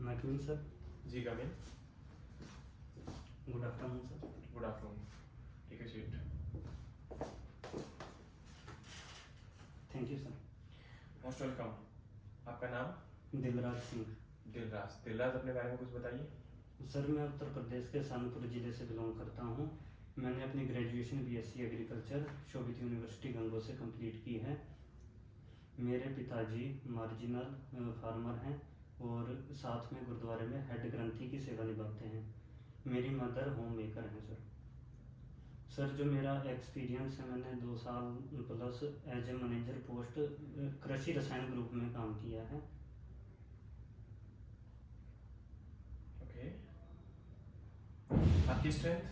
मैकमिन sir. जी come in. Good afternoon sir. Good afternoon. ठीक है seat. Thank you sir. Most welcome. आपका नाम? दिलराज सिंह। दिलराज। दिलराज, अपने बारे में कुछ बताइए। सर मैं उत्तर प्रदेश के सानपुर ज़िले से बिलोंग करता हूँ। मैंने अपनी ग्रेजुएशन बीएससी एग्रीकल्चर शोभित यूनिवर्सिटी गंगो से कंप्लीट की है। मेरे पिताजी मार्जिनल फार्मर हैं और साथ में गुरुद्वारे में हेड ग्रंथी की सेवा निभाते हैं। मेरी मदर होम मेकर हैं सर। सर जो मेरा एक्सपीरियंस है, मैंने 2 साल plus as a manager post Krishi Rasayan group में काम किया है। ओके। आपकी स्ट्रेंथ?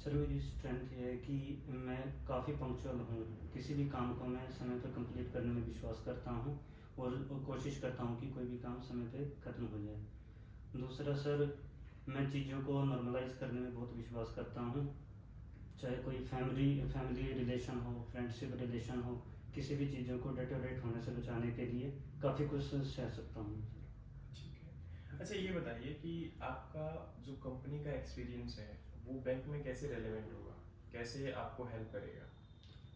सर मेरी स्ट्रेंथ ये है कि मैं काफ़ी पंक्चुअल हूँ। किसी भी काम को मैं समय पर कंप्लीट करने में विश्वास करता हूँ और कोशिश करता हूँ कि कोई भी काम समय पे ख़त्म हो जाए। दूसरा सर, मैं चीज़ों को नॉर्मलाइज करने में बहुत विश्वास करता हूँ। चाहे कोई फैमिली रिलेशन हो, फ्रेंडशिप रिलेशन हो, किसी भी चीज़ों को डेटोरेट होने से बचाने के लिए काफ़ी कुछ सह सकता हूँ। ठीक है। अच्छा ये बताइए कि आपका जो कंपनी का एक्सपीरियंस है वो बैंक में कैसे रेलेवेंट होगा, कैसे आपको हेल्प करेगा?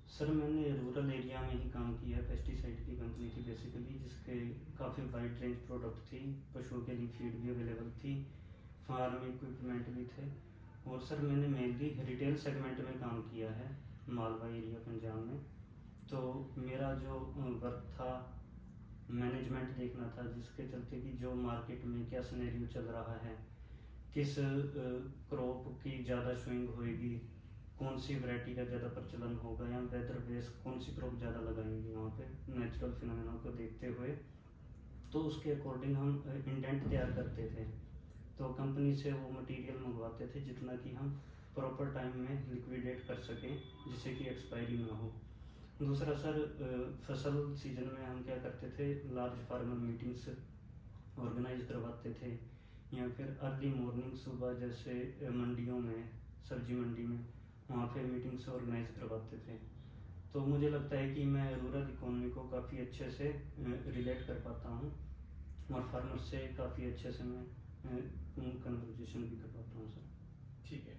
सर मैंने रूरल एरिया में ही काम किया है। पेस्टिसाइड की कंपनी थी बेसिकली, जिसके काफ़ी वाइड रेंज प्रोडक्ट थी। पशुओं के लिए फीड भी अवेलेबल थी, फार्म इक्विपमेंट भी थे। और सर मैंने मेनली रिटेल सेगमेंट में काम किया है, मालवा एरिया पंजाब में। तो मेरा जो वर्क था, मैनेजमेंट देखना था, जिसके चलते कि जो मार्केट में क्या सिनेरियो चल रहा है, किस क्रॉप की ज़्यादा स्विंग होएगी, कौन सी वैरायटी का ज़्यादा प्रचलन होगा, या वेदर बेस कौन सी क्रॉप ज़्यादा लगाएंगे वहाँ पे, नेचुरल फिनोमेना को देखते हुए। तो उसके अकॉर्डिंग हम इंडेंट तैयार करते थे। तो कंपनी से वो मटेरियल मंगवाते थे जितना कि हम प्रॉपर टाइम में लिक्विडेट कर सकें, जिससे कि एक्सपायरी ना हो। दूसरा सर, फसल सीजन में हम क्या करते थे, लार्ज फार्मर मीटिंग्स ऑर्गेनाइज करवाते थे, या फिर अर्ली मॉर्निंग सुबह जैसे मंडियों में, सब्जी मंडी में, वहाँ पे मीटिंग्स ऑर्गेनाइज करवाते थे। तो मुझे लगता है कि मैं रूरल इकोनॉमी को काफ़ी अच्छे से रिलेट कर पाता हूँ और फार्मर से काफ़ी अच्छे से मैं कन्वर्जेशन भी कर पाता हूँ सर। ठीक है।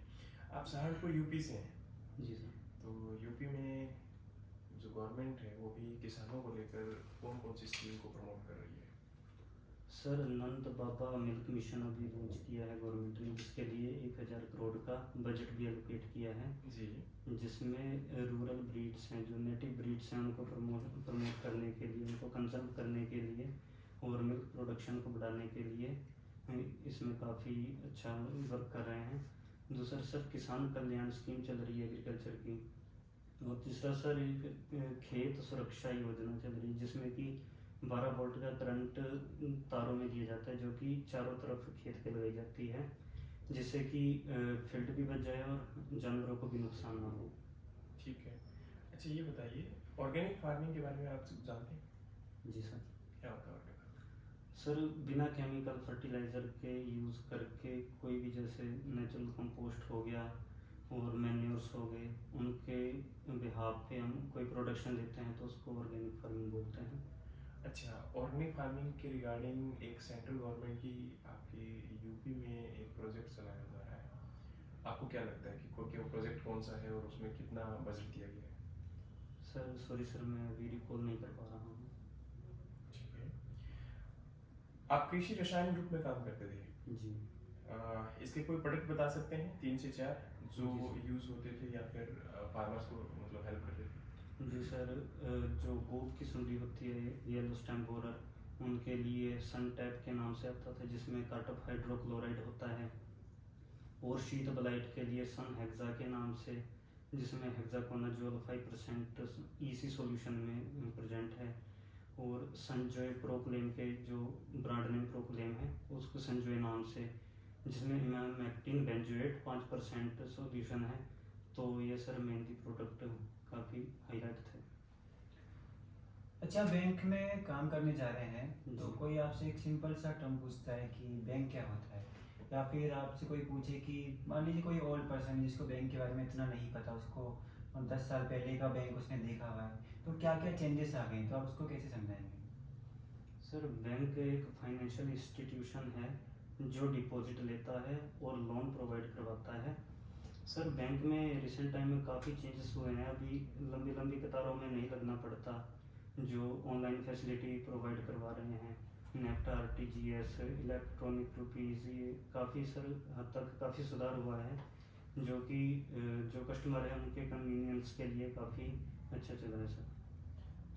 आप सहारनपुर यूपी से हैं। जी सर। तो यूपी में जो गवर्नमेंट है वो भी किसानों को लेकर कौन कौन सी स्कीम को प्रमोट कर रही है? सर नंद बाबा मिल्क मिशन अभी लॉन्च किया है गवर्नमेंट ने, जिसके लिए 1000 करोड़ का बजट भी एलोकेट किया है। जी। जिसमें रूरल ब्रीड्स हैं, जो नेटिव ब्रीड्स हैं, उनको प्रमोट करने के लिए, उनको कंजर्व करने के लिए और मिल्क प्रोडक्शन को बढ़ाने के लिए इसमें काफ़ी अच्छा वर्क कर रहे हैं। दूसरा सर, किसान कल्याण स्कीम चल रही है एग्रीकल्चर की। और तीसरा सर, एक खेत सुरक्षा योजना चल रही है, जिसमें कि 12 वोल्ट का करंट तारों में दिया जाता है, जो कि चारों तरफ खेत पे लगाई जाती है, जिससे कि फील्ड भी बच जाए और जानवरों को भी नुकसान ना हो। ठीक है। अच्छा ये बताइए, ऑर्गेनिक फार्मिंग के बारे में आप जानते हैं? जी सर। क्या होता है ऑर्गेनिक? सर बिना केमिकल फर्टिलाइज़र के यूज़ करके कोई भी, जैसे नेचुरल कंपोस्ट हो गया और मैन्योर्स हो गए, उनके बिहाफ पे हम कोई प्रोडक्शन देते हैं तो उसको ऑर्गेनिक फार्मिंग बोलते हैं। अच्छा, ऑर्गेनिक फार्मिंग के रिगार्डिंग एक सेंट्रल गवर्नमेंट की आपके यूपी में एक प्रोजेक्ट चलाया जा रहा है। आपको क्या लगता है कि वो प्रोजेक्ट कौन सा है और उसमें कितना बजट दिया गया है? सर सॉरी सर, मैं अभी रिकॉल नहीं कर पा रहा हूँ। ठीक है। आप कृषि रसायन ग्रुप में काम करते थे। जी। इसके कोई प्रोडक्ट बता सकते हैं 3 से 4 जो जी यूज़ होते थे या फिर फार्मर्स को मतलब हेल्प करते थे? जी सर, जो गोट की सुंडी होती है, येलो स्टैम्प बोरर, उनके लिए सन टैप के नाम से आता था, जिसमें कार्टप हाइड्रोक्लोराइड होता है। और शीत ब्लाइट के लिए सन हेक्सा के नाम से, जिसमें हेक्साकोनाजोल 5% ईसी सॉल्यूशन में प्रेजेंट है। और संजय प्रोक्लेम के जो ब्रांड नेम प्रोक्लेम है, उसको संजय नाम से, जिसमें इमामेक्टिन बेंजोएट 5% सॉल्यूशन है। तो ये सर मेनली प्रोडक्ट काफ़ी हाईलाइट थे। अच्छा, बैंक में काम करने जा रहे हैं तो जी। कोई आपसे एक सिंपल सा टर्म पूछता है कि बैंक क्या होता है, या फिर आपसे कोई पूछे कि मान लीजिए कोई ओल्ड पर्सन है जिसको बैंक के बारे में इतना नहीं पता, उसको 10 साल पहले का बैंक उसने देखा हुआ है, तो क्या क्या चेंजेस आ गए, तो आप उसको कैसे समझाएंगे? सर बैंक एक फाइनेंशियल इंस्टीट्यूशन है जो डिपॉजिट लेता है और लोन प्रोवाइड करवाता है। सर बैंक में रिसेंट टाइम में काफ़ी चेंजेस हुए हैं। अभी लंबी लंबी कतारों में नहीं लगना पड़ता, जो ऑनलाइन फैसिलिटी प्रोवाइड करवा रहे हैं, नेफ्ट, आरटीजीएस, इलेक्ट्रॉनिक रुपीज़, ये काफ़ी सर हद तक काफ़ी सुधार हुआ है, जो कि जो कस्टमर है उनके कन्वीनियंस के लिए काफ़ी अच्छा चल रहा है सर।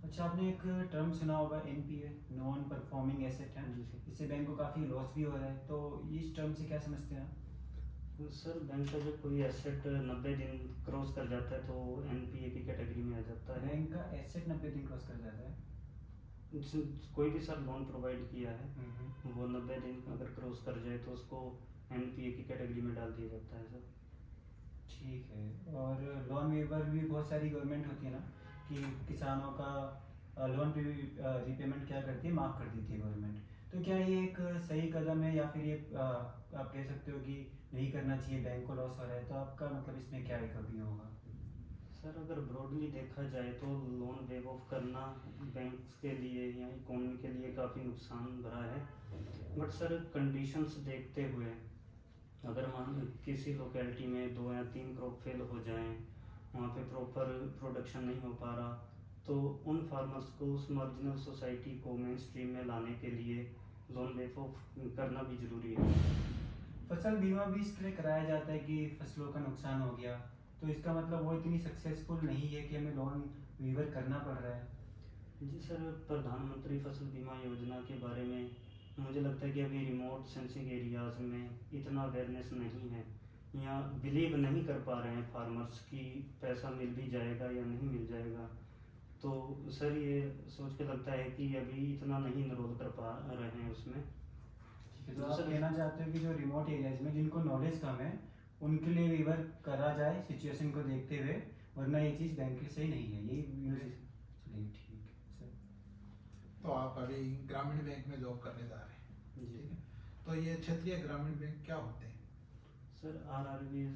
अच्छा, आपने एक टर्म सुना होगा एनपीए, नॉन परफॉर्मिंग एसेट है, जी सर। इससे बैंक को काफ़ी लॉस भी हो रहा है, तो इस टर्म से क्या समझते हैं आप? तो सर बैंक का जब कोई एसेट 90 दिन क्रॉस कर जाता है तो एनपीए की कैटेगरी में आ जाता है। बैंक का एसेट 90 दिन क्रॉस कर जाता है। कोई भी सर लोन प्रोवाइड किया है वो 90 दिन अगर क्रॉस कर जाए तो उसको एनपीए की कैटेगरी में डाल दिया जाता है सर। ठीक है। और लोन वेवर भी बहुत सारी गवर्नमेंट होती है ना, कि किसानों का लोन रीपेमेंट क्या करती है, माफ़ कर देती है गवर्नमेंट। तो क्या ये एक सही कदम है, या फिर ये आप कह सकते हो कि नहीं करना चाहिए, बैंक को लॉस हो रहा है, तो आपका मतलब इसमें क्या एक ओपिनियन होगा? सर अगर ब्रॉडली देखा जाए तो लोन वेव ऑफ करना बैंक्स के लिए या इकोनॉमी के लिए काफ़ी नुकसान भरा है। बट सर कंडीशंस देखते हुए अगर मान किसी लोकेलिटी में 2 या 3 क्रॉप फेल हो जाएं, वहाँ पे प्रॉपर प्रोडक्शन नहीं हो पा रहा, तो उन फार्मर्स को, उस मार्जिनल सोसाइटी को मेन स्ट्रीम में लाने के लिए लोन वेव ऑफ करना भी ज़रूरी है। फसल बीमा भी इसके लिए कराया जाता है कि फसलों का नुकसान हो गया, तो इसका मतलब वो इतनी सक्सेसफुल नहीं है कि हमें लोन वीवर करना पड़ रहा है। जी सर, प्रधानमंत्री फसल बीमा योजना के बारे में मुझे लगता है कि अभी रिमोट सेंसिंग एरियाज़ में इतना अवेयरनेस नहीं है, या बिलीव नहीं कर पा रहे हैं फार्मर्स कि पैसा मिल भी जाएगा या नहीं मिल जाएगा। तो सर ये सोच के लगता है कि अभी इतना नहीं इनरोल कर पा रहे हैं उसमें। तो आप कहना चाहते हो कि जो रिमोट एरियाज में जिनको नॉलेज कम है उनके लिए वीवर करा जाए सिचुएशन को देखते हुए, वरना ये चीज़ बैंक के सही नहीं है, यही यूज। चलिए ठीक है सर। तो आप अभी ग्रामीण बैंक में जॉब करने जा रहे हैं, जी ठीक है। तो ये क्षेत्रीय ग्रामीण बैंक क्या होते हैं? सर, आरआरबीज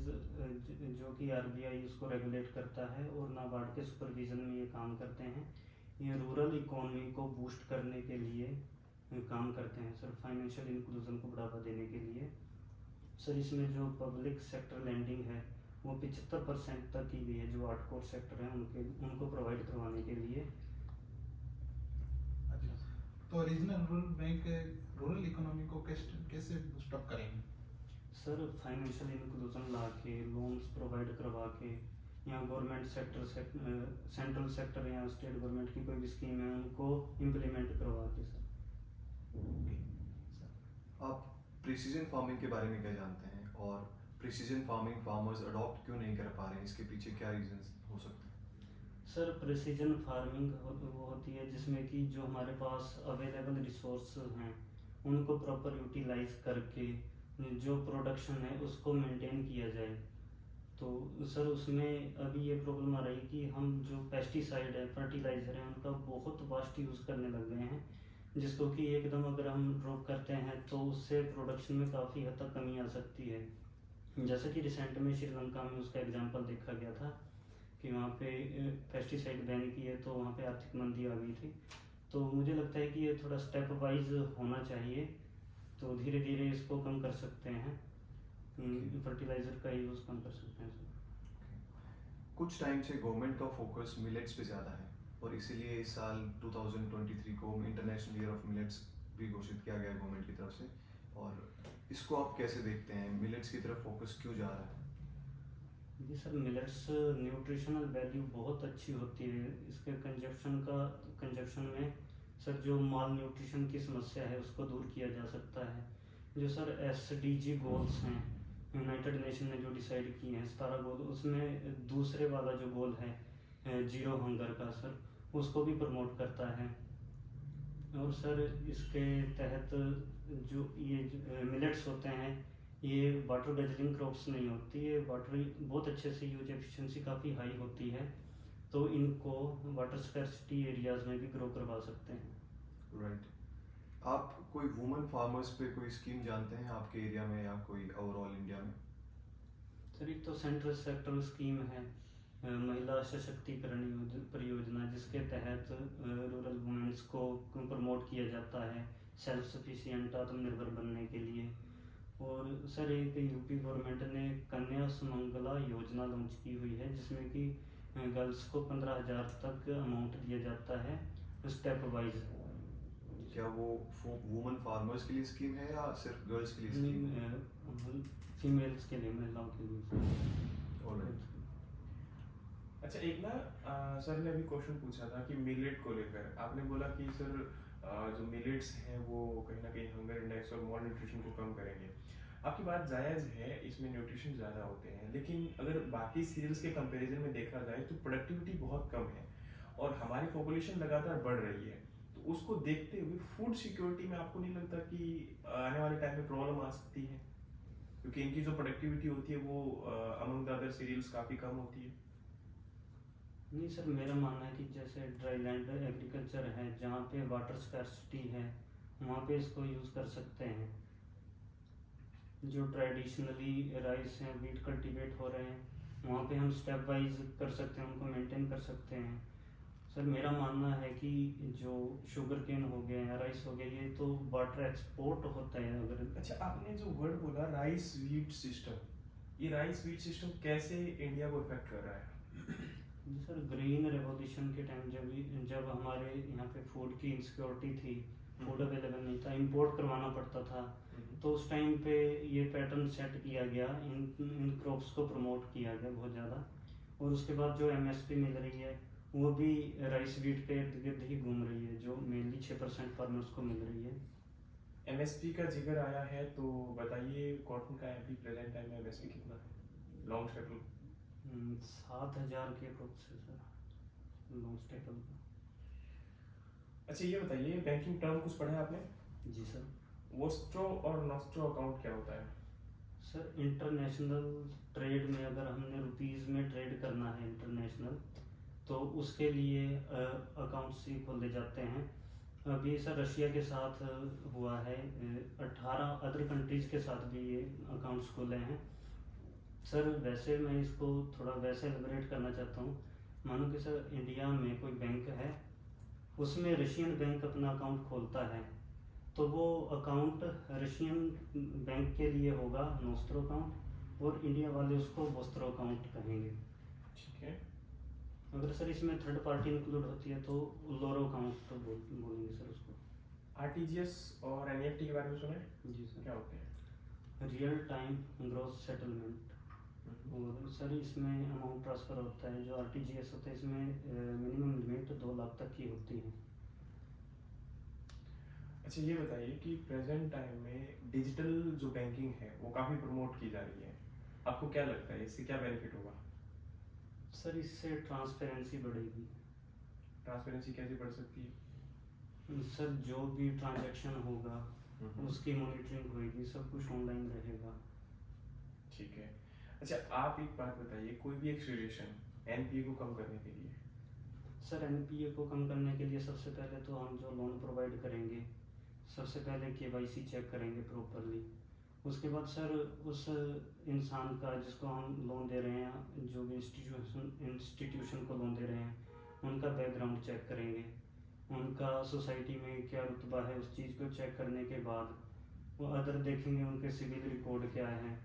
जो कि आरबीआई उसको रेगुलेट करता है और नाबार्ड के सुपरविजन में ये काम करते हैं। ये रूरल इकोनॉमी को बूस्ट करने के लिए काम करते हैं सर, फाइनेंशियल इंक्लूजन को बढ़ावा देने के लिए। सर इसमें जो पब्लिक सेक्टर लैंडिंग है वो 75% तक की गई है, जो 8 कोर सेक्टर हैं उनको प्रोवाइड करवाने के लिए। अच्छा, तो regional rural bank rural economy को कैसे बूस्टअप करेंगे? सर फाइनेंशियल इंक्लूजन ला के, लोन्स प्रोवाइड करवा के, या गवर्नमेंट सेक्टर सेंट्रल सेक्टर या स्टेट गवर्नमेंट की कोई भी स्कीम है उनको इम्प्लीमेंट करवा के सर। आप प्रिसीजन फार्मिंग के बारे में क्या जानते हैं, और प्रिसीजन फार्मिंग फार्मर्स अडॉप्ट क्यों नहीं कर पा रहे हैं, इसके पीछे क्या रीजंस हो सकते हैं? सर प्रिसीजन फार्मिंग वो होती है जिसमें कि जो हमारे पास अवेलेबल रिसोर्स हैं उनको प्रॉपर यूटिलाइज करके जो प्रोडक्शन है उसको मेंटेन किया जाए। तो सर उसमें अभी ये प्रॉब्लम आ रही है कि हम जो पेस्टिसाइड है, फर्टिलाइज़र है, उनका बहुत वास्ट यूज़ करने लग गए हैं, जिसको कि एकदम अगर हम ड्रॉप करते हैं तो उससे प्रोडक्शन में काफ़ी हद तक कमी आ सकती है। जैसे कि रिसेंट में श्रीलंका में उसका एग्जांपल देखा गया था कि वहाँ पे पेस्टिसाइड बैन किए तो वहाँ पे आर्थिक मंदी आ गई थी। तो मुझे लगता है कि ये थोड़ा स्टेप वाइज होना चाहिए, तो धीरे धीरे इसको कम कर सकते हैं, फर्टिलाइज़र का यूज़ कम कर सकते हैं सर। कुछ टाइम से गवर्नमेंट का फोकस मिलेट्स पे ज़्यादा है, और इसीलिए इस साल 2023 को इंटरनेशनल ईयर ऑफ मिलेट्स भी घोषित किया गया गवर्नमेंट की तरफ से। और इसको आप कैसे देखते हैं, मिलेट्स की तरफ फोकस क्यों जा रहा है? जी सर, मिलेट्स न्यूट्रिशनल वैल्यू बहुत अच्छी होती है। इसके कंजप्शन में सर जो माल न्यूट्रिशन की समस्या है उसको दूर किया जा सकता है। जो सर SDG गोल्स हैं यूनाइटेड नेशन ने जो डिसाइड किए हैं 17 गोल, उसमें दूसरे वाला जो गोल है जीरो हंगर का सर, उसको भी प्रमोट करता है। और सर इसके तहत जो ये मिलेट्स होते हैं ये वाटर गजलिंग क्रॉप्स नहीं होती है, वाटर बहुत अच्छे से यूज एफिशिएंसी काफ़ी हाई होती है, तो इनको वाटर स्कैर्सिटी एरियाज़ में भी ग्रो करवा सकते हैं। राइट। आप कोई वुमेन फार्मर्स पे कोई स्कीम जानते हैं आपके एरिया में या कोई ओवरऑल इंडिया में? सर एक तो सेंट्रल सेक्टर स्कीम है महिला सशक्तिकरण परियोजना, जिसके तहत रूरल वुमेन्स को प्रमोट किया जाता है सेल्फ सफिशिएंट, आत्मनिर्भर बनने के लिए। और सर एक यूपी गवर्नमेंट ने कन्या सुमंगला योजना लॉन्च की हुई है, जिसमें कि गर्ल्स को 15,000 तक अमाउंट दिया जाता है स्टेप वाइज। क्या वो वुमेन फार्मर्स के लिए स्कीम है या सिर्फ गर्ल्स के लिए स्कीम है? फीमेल्स के लिए, महिलाओं के लिए। Alright. अच्छा, एक ना सर ने अभी क्वेश्चन पूछा था कि मिलेट को लेकर। आपने बोला कि सर जो मिलेट्स हैं वो कहीं ना कहीं हंगर इंडेक्स और मॉल न्यूट्रिशन को कम करेंगे। आपकी बात जायज़ है, इसमें न्यूट्रिशन ज़्यादा होते हैं, लेकिन अगर बाकी सीरियल्स के कंपैरिजन में देखा जाए तो प्रोडक्टिविटी बहुत कम है और हमारी पॉपुलेशन लगातार बढ़ रही है। तो उसको देखते हुए फूड सिक्योरिटी में आपको नहीं लगता कि आने वाले टाइम में प्रॉब्लम आ सकती है, क्योंकि इनकी जो प्रोडक्टिविटी होती है वो अमंग द अदर सीरियल्स काफ़ी कम होती है? नहीं सर, मेरा मानना है कि जैसे ड्राई लैंड एग्रीकल्चर है, जहाँ पे वाटर स्कैर्सिटी है, वहाँ पे इसको यूज़ कर सकते हैं। जो ट्रेडिशनली राइस हैं, वीट कल्टीवेट हो रहे हैं, वहाँ पे हम स्टेप वाइज कर सकते हैं, उनको मेंटेन कर सकते हैं। सर मेरा मानना है कि जो शुगर केन हो गया या राइस हो गया, ये तो वाटर एक्सपोर्ट होता है। अगर अच्छा, आपने जो वर्ड बोला राइस वीट सिस्टम, ये राइस वीट सिस्टम कैसे इंडिया को इफेक्ट कर रहा है? जी सर, ग्रीन रेवोल्यूशन के टाइम जब हमारे यहाँ पे फूड की इनसिक्योरिटी थी, फूड अवेलेबल नहीं था, इंपोर्ट करवाना पड़ता था, तो उस टाइम पे ये पैटर्न सेट किया गया, इन क्रॉप्स को प्रमोट किया गया बहुत ज़्यादा। और उसके बाद जो एमएसपी मिल रही है वो भी राइस वीट के इर्द गिर्द ही घूम रही है, जो मेनली 6% फार्मर्स को मिल रही है। एमएसपी का जिक्र आया है तो बताइए, कॉटन का अभी प्रेजेंट टाइम में एमएसपी कितना है लॉन्ग स्टेपल? 7,000 के अप्रोक्स है सर लॉन्ग स्टेपल का। अच्छा, ये बताइए, बैंकिंग टर्म कुछ पढ़ा है आपने? जी सर। वोस्ट्रो और नॉस्ट्रो अकाउंट क्या होता है? सर इंटरनेशनल ट्रेड में अगर हमने रुपीज़ में ट्रेड करना है इंटरनेशनल, तो उसके लिए अकाउंट्स ही खोले जाते हैं। अभी सर रशिया के साथ हुआ है, 18 अदर कंट्रीज़ के साथ भी ये अकाउंट्स खोले हैं। सर वैसे मैं इसको थोड़ा वैसे एलिबरेट करना चाहता हूँ। मानो कि सर इंडिया में कोई बैंक है, उसमें रशियन बैंक अपना अकाउंट खोलता है, तो वो अकाउंट रशियन बैंक के लिए होगा नोस्ट्रो अकाउंट, और इंडिया वाले उसको वोस्ट्रो अकाउंट कहेंगे। ठीक है। अगर सर इसमें थर्ड पार्टी इंक्लूड होती है तो लोरो अकाउंट तो बोलेंगे सर उसको। आरटीजीएस और एनईएफटी के बारे में सुना है? जी सर। क्या होते हैं? Real time gross settlement. और सर इसमें अमाउंट ट्रांसफ़र होता है। जो आरटीजीएस होता है इसमें मिनिमम लिमिट 2 लाख तक की होती है। अच्छा, ये बताइए कि प्रेजेंट टाइम में डिजिटल जो बैंकिंग है वो काफ़ी प्रमोट की जा रही है, आपको क्या लगता है इससे क्या बेनिफिट होगा? सर इससे ट्रांसपेरेंसी बढ़ेगी। ट्रांसपेरेंसी कैसे बढ़ सकती है? सर जो भी ट्रांजैक्शन होगा उसकी मॉनिटरिंग होगी, सब कुछ ऑनलाइन रहेगा। ठीक है। अच्छा, आप एक बात बताइए, कोई भी एक सिचुएशन एनपीए को कम करने के लिए। सर एनपीए को कम करने के लिए सबसे पहले तो हम जो लोन प्रोवाइड करेंगे, सबसे पहले केवाईसी चेक करेंगे प्रॉपरली। उसके बाद सर उस इंसान का जिसको हम लोन दे रहे हैं, जो भी इंस्टीट्यूशन को लोन दे रहे हैं, उनका बैकग्राउंड चेक करेंगे, उनका सोसाइटी में क्या रुतबा है, उस चीज़ को चेक करने के बाद वो अदर देखेंगे, उनके सिविल रिकॉर्ड क्या है,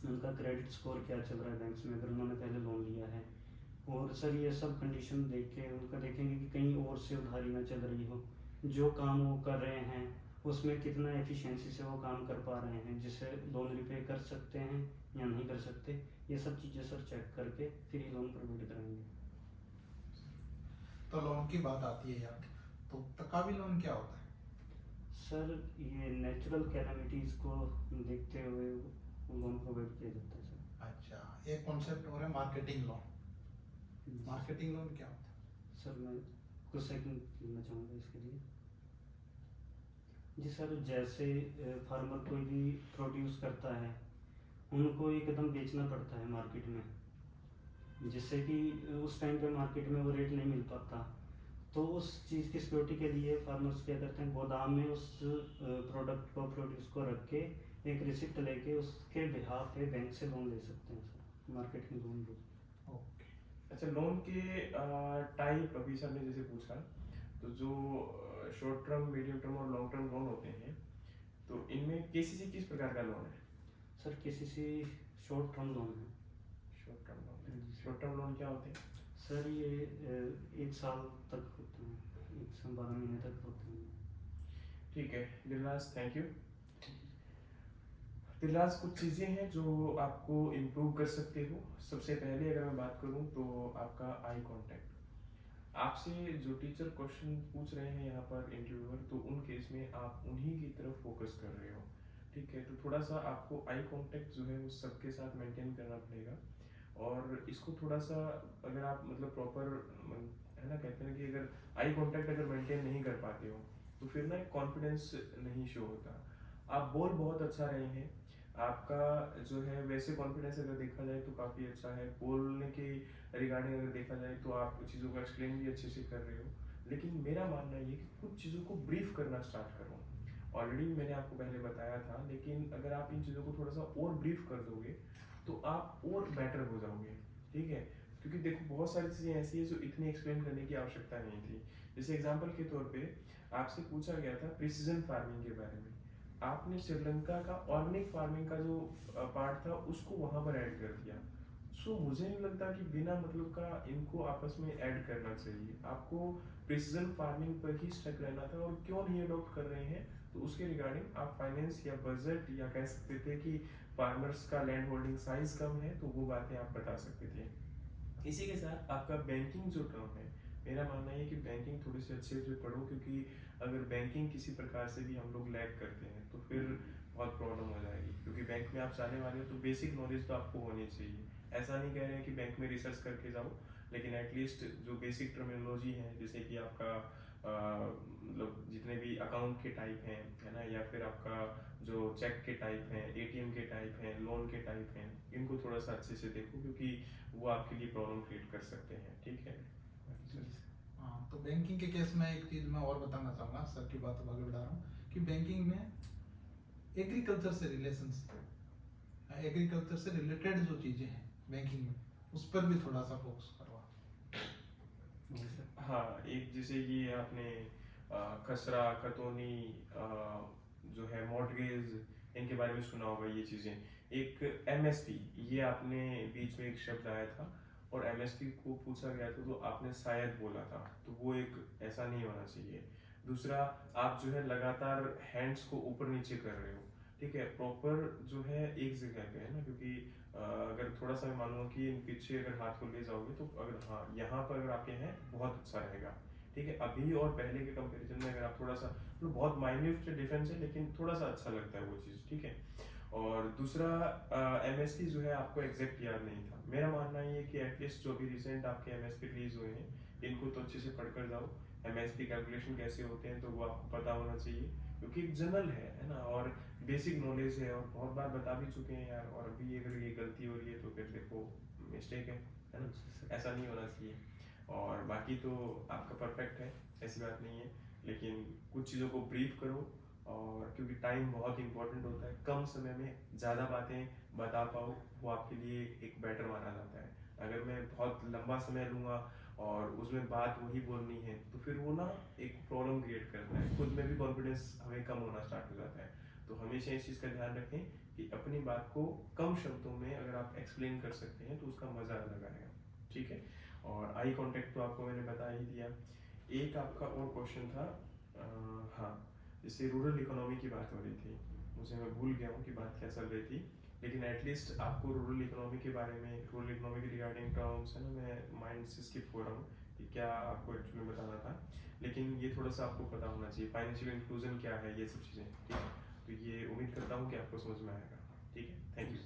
उनका क्रेडिट स्कोर क्या चल रहा है बैंक्स में अगर उन्होंने पहले लोन लिया है। और सर ये सब कंडीशन देख के उनका देखेंगे कि कहीं और से उधारी ना चल रही हो, जो काम वो कर रहे हैं उसमें कितना एफिशिएंसी से वो काम कर पा रहे हैं, जिससे लोन रिपे कर सकते हैं या नहीं कर सकते। ये सब चीज़ें सर चेक करके फिर ही लोन प्रोवाइड कराएंगे। तो लोन की बात आती है यार, तो तकावी लोन क्या होता है? सर ये नेचुरल कैलामिटीज़ को देखते हुए लोन प्रोवाइड किया जाता है सर। अच्छा, एक कॉन्सेप्ट और है मार्केटिंग लोन। मार्केटिंग लोन क्या होता है? सर मैं कुछ सेकंड लेना चाहूँगा इसके लिए। जी सर, जैसे फार्मर कोई भी प्रोड्यूस करता है, उनको एकदम बेचना पड़ता है मार्केट में, जिससे कि उस टाइम पे मार्केट में वो रेट नहीं मिल पाता। तो उस चीज़ की सिक्योरिटी के लिए फार्मर्स क्या करते हैं, गोदाम में उस प्रोडक्ट को, प्रोड्यूस को रख के एक रिसिप्ट लेके उसके बिहाफ पे बैंक से लोन ले सकते हैं सर, मार्केटिंग लोन भी। ओके। अच्छा, लोन के टाइप अभी सर ने जैसे पूछा, तो जो शॉर्ट टर्म, मीडियम टर्म और लॉन्ग टर्म लोन होते हैं, तो इनमें केसीसी किस प्रकार का लोन है? Sir KCC short term loan है। Short term loan, short term loan क्या होते हैं? सर ये 1 साल तक होते हैं, 1 से 12 महीने तक होते हैं। ठीक है दिलराज, थैंक यू। दिलराज, कुछ चीज़ें हैं जो आपको इम्प्रूव कर सकते हो। सबसे पहले अगर मैं बात करूं तो आपका आई कांटेक्ट। आपसे जो टीचर क्वेश्चन पूछ रहे हैं यहाँ पर इंटरव्यूअर, तो उन केस में आप उन्हीं की तरफ फोकस कर रहे हो, ठीक है। तो थोड़ा सा आपको आई कांटेक्ट जो है वो सबके साथ मेंटेन करना पड़ेगा, और इसको थोड़ा सा अगर आप मतलब प्रॉपर है ना, कहते हैं कि अगर आई कांटेक्ट अगर मेंटेन नहीं कर पाते हो तो फिर ना एक कॉन्फिडेंस नहीं शो होता। आप बोल बहुत अच्छा रहे हैं, आपका जो है वैसे कॉन्फिडेंस अगर देखा जाए तो काफ़ी अच्छा है। बोलने के रिगार्डिंग अगर देखा जाए तो आप चीज़ों को एक्सप्लेन भी अच्छे से कर रहे हो, लेकिन मेरा मानना ये कि कुछ चीज़ों को ब्रीफ करना स्टार्ट करो। ऑलरेडी मैंने आपको पहले बताया था, लेकिन अगर आप इन चीज़ों को थोड़ा सा और ब्रीफ कर दोगे तो आप और बेटर हो जाओगे, ठीक है। क्योंकि देखो बहुत सारी चीज़ें ऐसी है जो इतनी एक्सप्लेन करने की आवश्यकता नहीं थी। जैसे एग्जाम्पल के तौर पे आपसे पूछा गया था प्रिसीजन फार्मिंग के बारे में, आपने श्रीलंका का ऑर्गेनिक फार्मिंग का जो पार्ट था उसको वहाँ पर ऐड कर दिया। सो मुझे नहीं लगता कि बिना मतलब का इनको आपस में ऐड करना चाहिए। आपको प्रिसीजन फार्मिंग पर ही स्टक रहना था, और क्यों नहीं अडॉप्ट कर रहे हैं तो उसके रिगार्डिंग आप फाइनेंस या बजट या कह सकते थे कि फार्मर्स का लैंड होल्डिंग साइज कम है, तो वो बातें आप बता सकते थे। इसी के साथ आपका बैंकिंग जो टर्म है, मेरा मानना है कि बैंकिंग थोड़ी सी अच्छे से पढ़ो, क्योंकि अगर बैंकिंग किसी प्रकार से भी हम लोग लैग करते हैं तो फिर बहुत प्रॉब्लम हो जाएगी। क्योंकि बैंक में आप जाने वाले हो तो बेसिक नॉलेज तो आपको होनी चाहिए। ऐसा नहीं कह रहे हैं कि बैंक में रिसर्च करके जाओ, लेकिन एटलीस्ट जो बेसिक टर्मिनोलॉजी है, जैसे कि आपका मतलब जितने भी अकाउंट के टाइप हैं, है ना, या फिर आपका जो चेक के टाइप हैं, एटीएम के टाइप हैं, लोन के टाइप हैं, इनको थोड़ा सा अच्छे से देखो, क्योंकि वो आपके लिए प्रॉब्लम क्रिएट कर सकते हैं, ठीक है। हाँ, तो बैंकिंग के केस में एक चीज़ मैं और बताना चाहूँगा, सर की बात आगे बढ़ा रहा हूँ कि बैंकिंग में एग्रीकल्चर से एग्रीकल्चर से रिलेटेड जो चीज़ें हैं बैंकिंग में, उस पर भी थोड़ा सा फोकस करवा। हाँ, एक जैसे ये आपने खसरा, खतौनी, जो है मॉर्टगेज, इनके बारे में सुना होगा ये चीज़ें। एक एमएसपी, ये आपने बीच में एक शब्द आया था और एमएसपी को पूछा गया था तो आपने शायद बोला था, तो वो एक ऐसा नहीं होना चाहिए। दूसरा, आप जो है लगातार हैंड्स को ऊपर नीचे कर रहे हो, ठीक है, प्रॉपर जो है एक जगह पे है ना, क्योंकि अगर थोड़ा सा मैं मानूंगा कि पीछे अगर हाथ को ले जाओगे तो अगर हाँ यहाँ पर अगर आपके हैं बहुत अच्छा रहेगा, ठीक है। अभी और पहले के कंपैरिजन में अगर आप थोड़ा सा, तो बहुत माइन्यूट डिफरेंस है लेकिन थोड़ा सा अच्छा लगता है वो चीज़, ठीक है। और दूसरा, एमएसपी जो है आपको एग्जैक्ट याद नहीं था। मेरा मानना ये कि एटलीस्ट जो भी रिसेंट आपके एमएसपी रिलीज हुए हैं इनको तो अच्छे से पढ़कर जाओ। एमएसपी कैलकुलेशन कैसे होते हैं तो वो आपको पता होना चाहिए, क्योंकि एक जनरल है ना, और बेसिक नॉलेज है, और बहुत बार बता भी चुके हैं यार। और अभी अगर ये गलती हो रही है तो फिर देखो मिस्टेक है ना, ऐसा नहीं होना चाहिए। और बाकी तो आपका परफेक्ट है, ऐसी बात नहीं है, लेकिन कुछ चीज़ों को ब्रीफ करो, और क्योंकि टाइम बहुत इंपॉर्टेंट होता है, कम समय में ज़्यादा बातें बता पाओ वो आपके लिए एक बेटर माना जाता है। अगर मैं बहुत लंबा समय लूँगा और उसमें बात वही बोलनी है तो फिर वो ना एक प्रॉब्लम क्रिएट करता है, खुद में भी कॉन्फिडेंस हमें कम होना स्टार्ट हो जाता है। तो हमेशा इस चीज़ का ध्यान रखें कि अपनी बात को कम शब्दों में अगर आप एक्सप्लेन कर सकते हैं तो उसका मज़ा अलग आएगा, ठीक है। और आई कांटेक्ट तो आपको मैंने बता ही दिया। एक आपका और क्वेश्चन था, हाँ, जैसे रूरल इकोनॉमी की बात हो रही थी, मुझे मैं भूल गया हूँ कि बात क्या चल रही थी, लेकिन एटलीस्ट आपको रूरल इकोनॉमी के बारे में, रूरल इकोनॉमी के रिगार्डिंग टर्म्स है ना, मैं माइंड से स्किप हो रहा हूँ कि क्या आपको एक्चुअली बताना था, लेकिन ये थोड़ा सा आपको पता होना चाहिए। फाइनेंशियल इंक्लूजन क्या है, ये सब चीज़ें, ठीक है। तो ये उम्मीद करता हूँ कि आपको समझ में आएगा, ठीक है। Thank you.